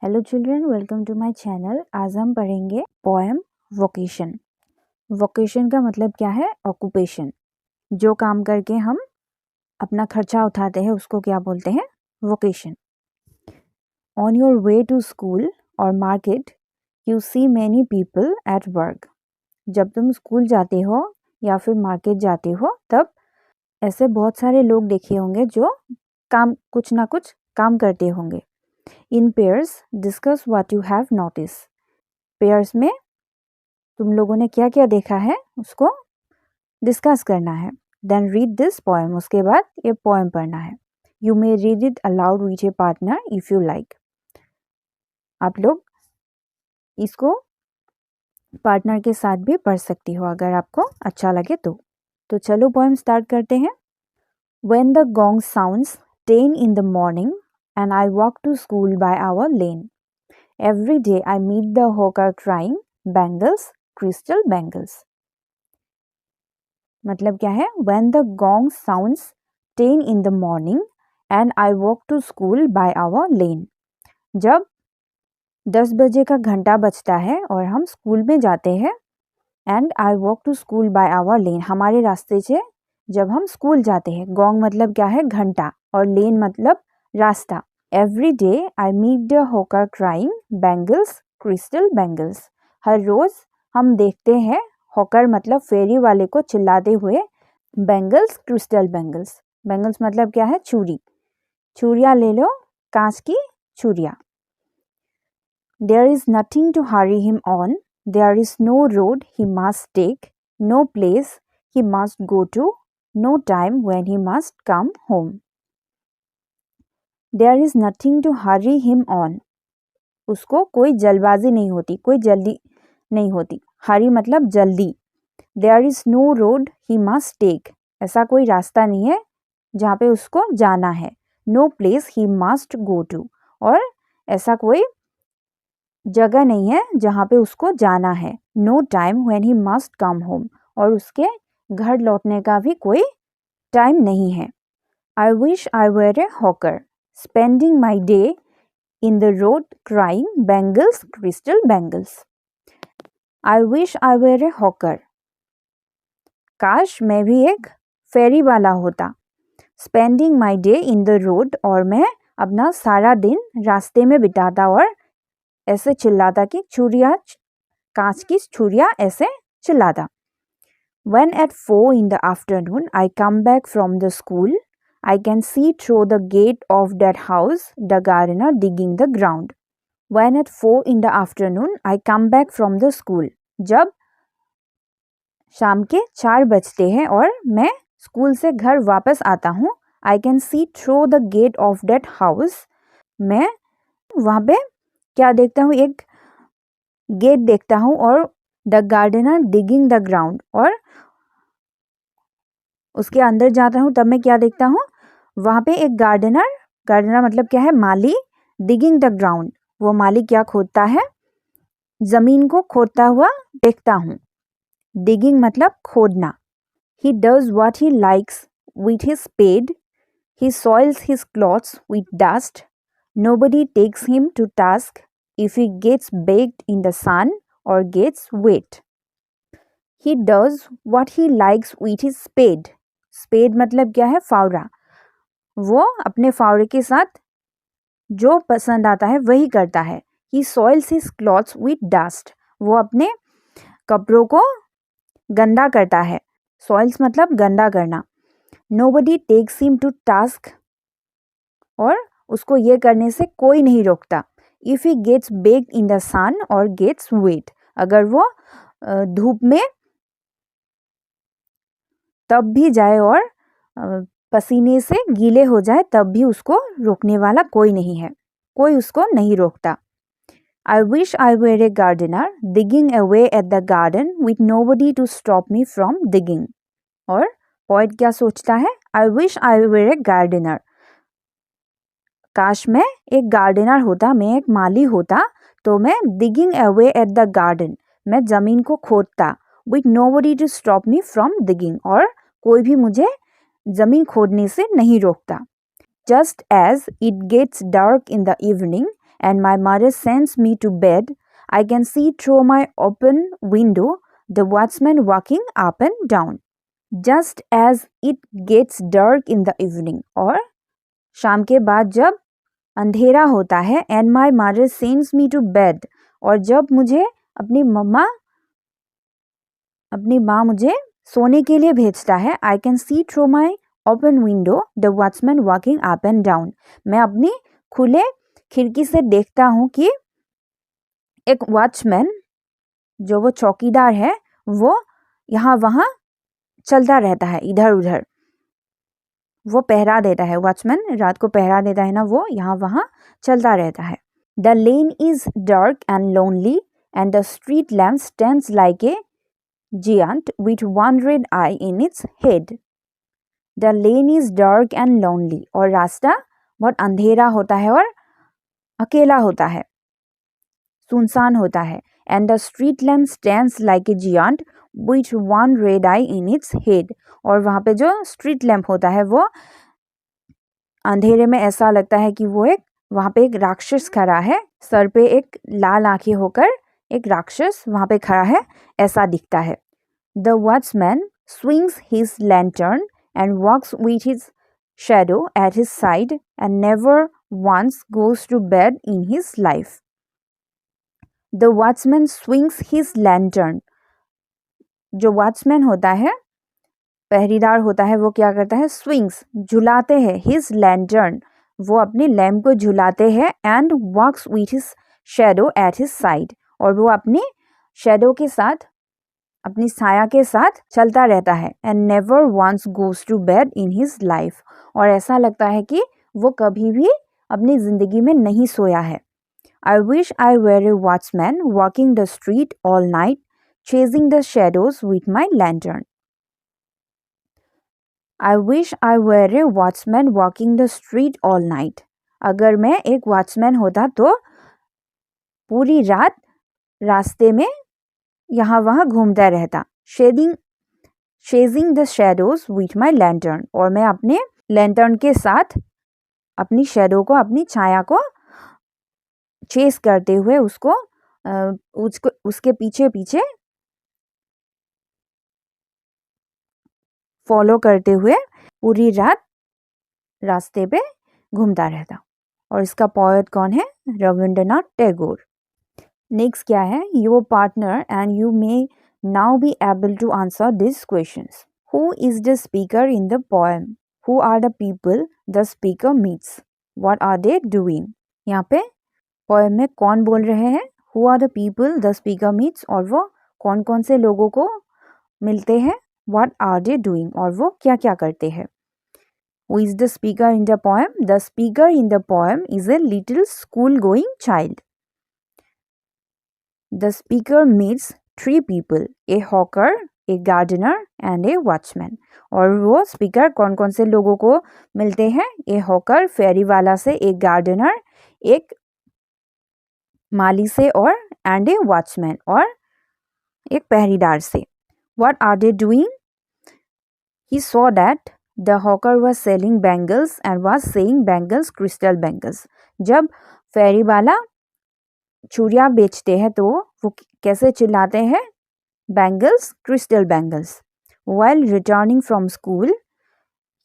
Hello children, welcome to my channel. आज हम पढ़ेंगे पोएम वोकेशन। वोकेशन का मतलब क्या है? ऑक्यूपेशन। जो काम करके हम अपना खर्चा उठाते हैं उसको क्या बोलते हैं? Vocation. On your way to school और market you see many people at work. जब तुम स्कूल जाते हो या फिर मार्केट जाते हो तब ऐसे बहुत सारे लोग देखे होंगे जो कुछ ना कुछ काम करते होंगे। In pairs, discuss what you have noticed. Pairs में तुम लोगों ने क्या क्या देखा है उसको डिस्कस करना है। Then read this poem. उसके बाद ये पोएम पढ़ना है। You may read it aloud with a partner if you like. आप लोग इसको पार्टनर के साथ भी पढ़ सकती हो अगर आपको अच्छा लगे तो चलो पोएम स्टार्ट करते हैं। When the gong sounds 10 in the morning and I walk to school by our lane. Every day I meet the hawker crying, bangles, crystal bangles. मतलब क्या है? When the gong sounds 10 in the morning and I walk to school by our lane. जब 10 बजे का घंटा बजता है और हम स्कूल में जाते हैं and I walk to school by our lane. हमारे रास्ते से जब हम स्कूल जाते हैं। गॉन्ग मतलब क्या है? घंटा, और लेन मतलब रास्ता। Every day I meet the hawker crying, bangles, crystal bangles. हर रोज हम देखते हैं हॉकर मतलब फेरी वाले को चिल्लाते हुए बैंगल्स, क्रिस्टल बैंगल्स। बैंगल्स मतलब क्या है? चूड़ी। चूड़ियाँ ले लो, कांच की चूड़ियाँ। There is nothing to hurry him on. There is no road he must take, no place he must go to, no time when he must come home. There is nothing to hurry him on. उसको कोई जल्दबाजी नहीं होती, कोई जल्दी नहीं होती। हरी मतलब जल्दी। There is no road he must take. ऐसा कोई रास्ता नहीं है जहाँ पे उसको जाना है। No place he must go to. और ऐसा कोई जगह नहीं है जहाँ पे उसको जाना है। No time when he must come home. और उसके घर लौटने का भी कोई टाइम नहीं है। I wish I were a hawker, spending my day in the road crying bangles, crystal bangles. I wish I were a hawker. काश मैं भी एक फेरी वाला होता। Spending my day in the road, और मैं अपना सारा दिन रास्ते में बिताता और ऐसे चिल्लाता कि छुरिया, कांच की छुरिया, ऐसे चिल्लाता। When at 4 in the afternoon I come back from the school, I can see through the gate of that house the gardener digging the ground. When at 4 in the afternoon I come back from the school. जब शाम के 4 बजते हैं और मैं school से घर वापस आता हूँ, I can see through the gate of that house. मैं वहाँ पे क्या देखता हूँ? एक गेट देखता हूँ और the gardener digging the ground, और उसके अंदर जाता हूँ तब मैं क्या देखता हूँ? वहाँ पे एक गार्डनर मतलब क्या है? माली। digging the ground, वो माली क्या खोदता है? जमीन को खोदता हुआ देखता हूँ। digging मतलब खोदना। He does what he likes with his spade. He soils his clothes with dust. Nobody takes him to task if he gets baked in the sun or gets wet. He does what he likes with his spade. Spade मतलब क्या है? फावड़ा। वो अपने फावड़े के साथ जो पसंद आता है वही करता है। He soils his clothes with dust. वो अपने कपड़ों को गंदा करता है। Soils मतलब गंदा करना। Nobody takes him to task, और उसको ये करने से कोई नहीं रोकता। If he gets baked in the sun or gets wet, अगर वो धूप में तब भी जाए और पसीने से गीले हो जाए तब भी उसको रोकने वाला कोई नहीं है, कोई उसको नहीं रोकता। I wish I were a gardener digging away at the garden with nobody to stop me from digging. और पोएट क्या सोचता है? I wish I were a gardener. काश मैं एक गार्डनर होता, मैं एक माली होता तो मैं digging away at the garden, मैं जमीन को खोदता with nobody to stop me from digging, और कोई भी मुझे जमीन खोदने से नहीं रोकता। Just as it gets dark in the evening and my mother sends me to bed, I can see through my open window the watchman walking up and down. Just as it gets dark in the evening, और शाम के बाद जब अंधेरा होता है, and my mother sends me to bed, और जब मुझे अपनी माँ मुझे सोने के लिए भेजता है, I can see through my open window the watchman walking up and down. मैं अपनी खुले खिड़की से देखता हूँ कि एक वॉचमैन, जो वो चौकीदार है, वो यहाँ वहाँ चलता रहता है, इधर उधर वो पहरा देता है. वॉचमैन रात को पहरा देता है ना, वो यहाँ वहाँ चलता रहता है. The lane is dark and lonely and the street lamp stands like a giant with one red eye in its head. The lane is dark and lonely, और रास्ता बहुत अंधेरा होता है और अकेला होता है, सुनसान होता है. And the street lamp stands like a giant with one red eye in its head, और वहाँ पे जो स्ट्रीट लैम्प होता है वो अंधेरे में ऐसा लगता है कि वो वहाँ पे एक राक्षस खड़ा है, सर पे एक लाल आंखें होकर एक राक्षस वहाँ पे खड़ा है, ऐसा दिखता है. The watchman swings his lantern and walks with his shadow at his side and never once goes to bed in his life. The watchman swings his lantern. जो वॉचमैन होता है, पहरेदार होता है, वो क्या करता है? स्विंग्स, झुलाते हैं. हिज लैंटर्न, वो अपनी लैम्प को झुलाते हैं. And walks with his shadow at his side, और वो अपनी शैडो के साथ, अपनी छाया के साथ चलता रहता है. And never once goes to bed in his life, और ऐसा लगता है कि वो कभी भी अपनी ज़िंदगी में नहीं सोया है. I wish I were a watchman walking the street all night chasing the shadows with my lantern. I wish I were a watchman walking the street all night. अगर मैं एक वॉचमैन होता तो पूरी रात रास्ते में यहाँ वहाँ घूमता रहता. chasing the shadows with my lantern, और मैं अपने लैंटर्न के साथ अपनी शैडो को, अपनी छाया को चेस करते हुए उसके पीछे पीछे फॉलो करते हुए पूरी रात रास्ते पे घूमता रहता. और इसका पोएट कौन है? रविंद्रनाथ टैगोर. नेक्स्ट क्या है? Your partner and you may now be able to answer this questions. Who is the speaker in the poem? Who are the people the speaker meets? What are they doing? यहाँ पे poem में कौन बोल रहे हैं? Who are the people the speaker meets, और वो कौन कौन से लोगों को मिलते हैं? What are they doing? और वो क्या क्या करते हैं? Who is the speaker in the poem? The speaker in the poem is a little school-going child. The speaker meets three people: a hawker, a gardener, and a watchman. और वो speaker कौन कौन से लोगों को मिलते हैं? A hawker, फेरी वाला से, एक गार्डनर, एक माली से, और and a watchman, और एक पहरेदार से. What are they doing? He saw that the hawker was selling bangles and was saying bangles, crystal bangles. जब फेरी वाला चूड़ियाँ बेचते हैं तो वो कैसे चिल्लाते हैं? Bangles, crystal bangles. While returning from school,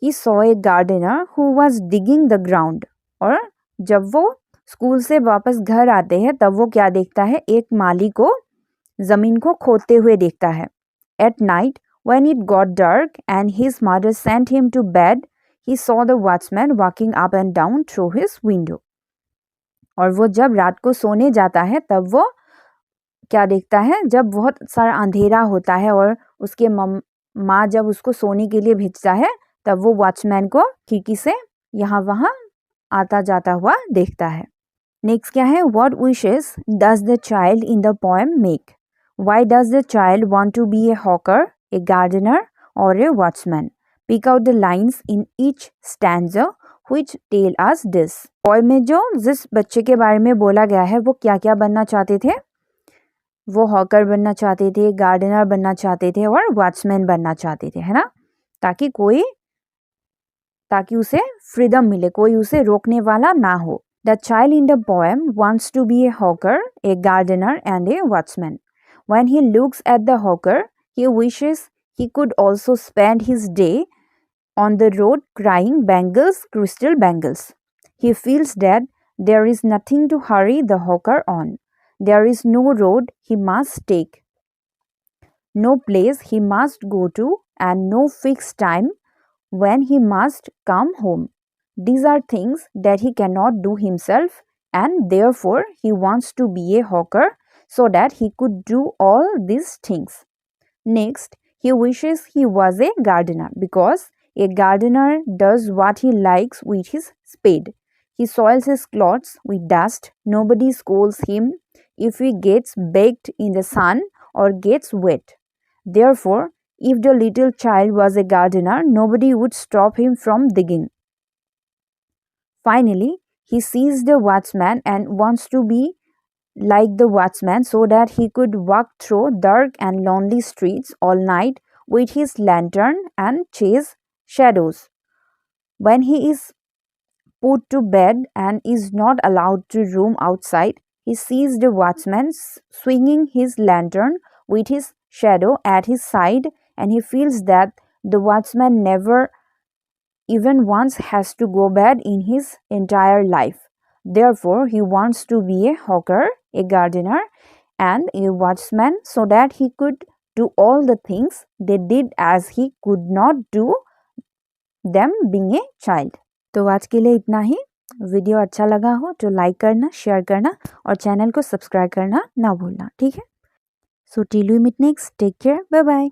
he saw a gardener who was digging the ground. और जब वो स्कूल से वापस घर आते हैं तब वो क्या देखता है? एक माली को ज़मीन को खोदते हुए देखता है. At night, when it got dark and his mother sent him to bed, he saw the watchman walking up and down through his window. और वो जब रात को सोने जाता है तब वो क्या देखता है? जब बहुत सारा अंधेरा होता है और उसके माँ जब उसको सोने के लिए भेजता है तब वो वॉचमैन को खिड़की से यहाँ वहाँ आता जाता हुआ देखता है. नेक्स्ट क्या है? What wishes does the child in the poem make? Why does the child want to be a hawker, a gardener, or a watchman? Pick out the lines in each stanza which tell us this. Poem में जो जिस बच्चे के बारे में बोला गया है वो क्या क्या बनना चाहते थे? वो हॉकर बनना चाहते थे, गार्डनर बनना चाहते थे, और वॉचमैन बनना चाहते थे, है ना? ताकि उसे फ्रीडम मिले, कोई उसे रोकने वाला ना हो. The child in the poem wants to be a hawker, a gardener, and a watchman. When he looks at the hawker, he wishes he could also spend his day on the road crying bangles, crystal bangles. He feels that there is nothing to hurry the hawker on. There is no road he must take, no place he must go to, and no fixed time when he must come home. These are things that he cannot do himself, and therefore he wants to be a hawker so that he could do all these things. Next, he wishes he was a gardener because a gardener does what he likes with his spade. He soils his clothes with dust. Nobody scolds him if he gets baked in the sun or gets wet. Therefore, if the little child was a gardener, nobody would stop him from digging. Finally, he sees the watchman and wants to be like the watchman so that he could walk through dark and lonely streets all night with his lantern and chase shadows. When he is put to bed and is not allowed to roam outside, he sees the watchman swinging his lantern with his shadow at his side, and he feels that the watchman never even once has to go bad in his entire life. Therefore, he wants to be a hawker, a gardener, and a watchman so that he could do all the things they did as he could not do them being a child. तो आज के लिए इतना ही. Video अच्छा लगा हो तो like करना, शेयर करना और चैनल को सब्सक्राइब करना ना भूलना. ठीक है. So till we meet next. Take care. Bye bye.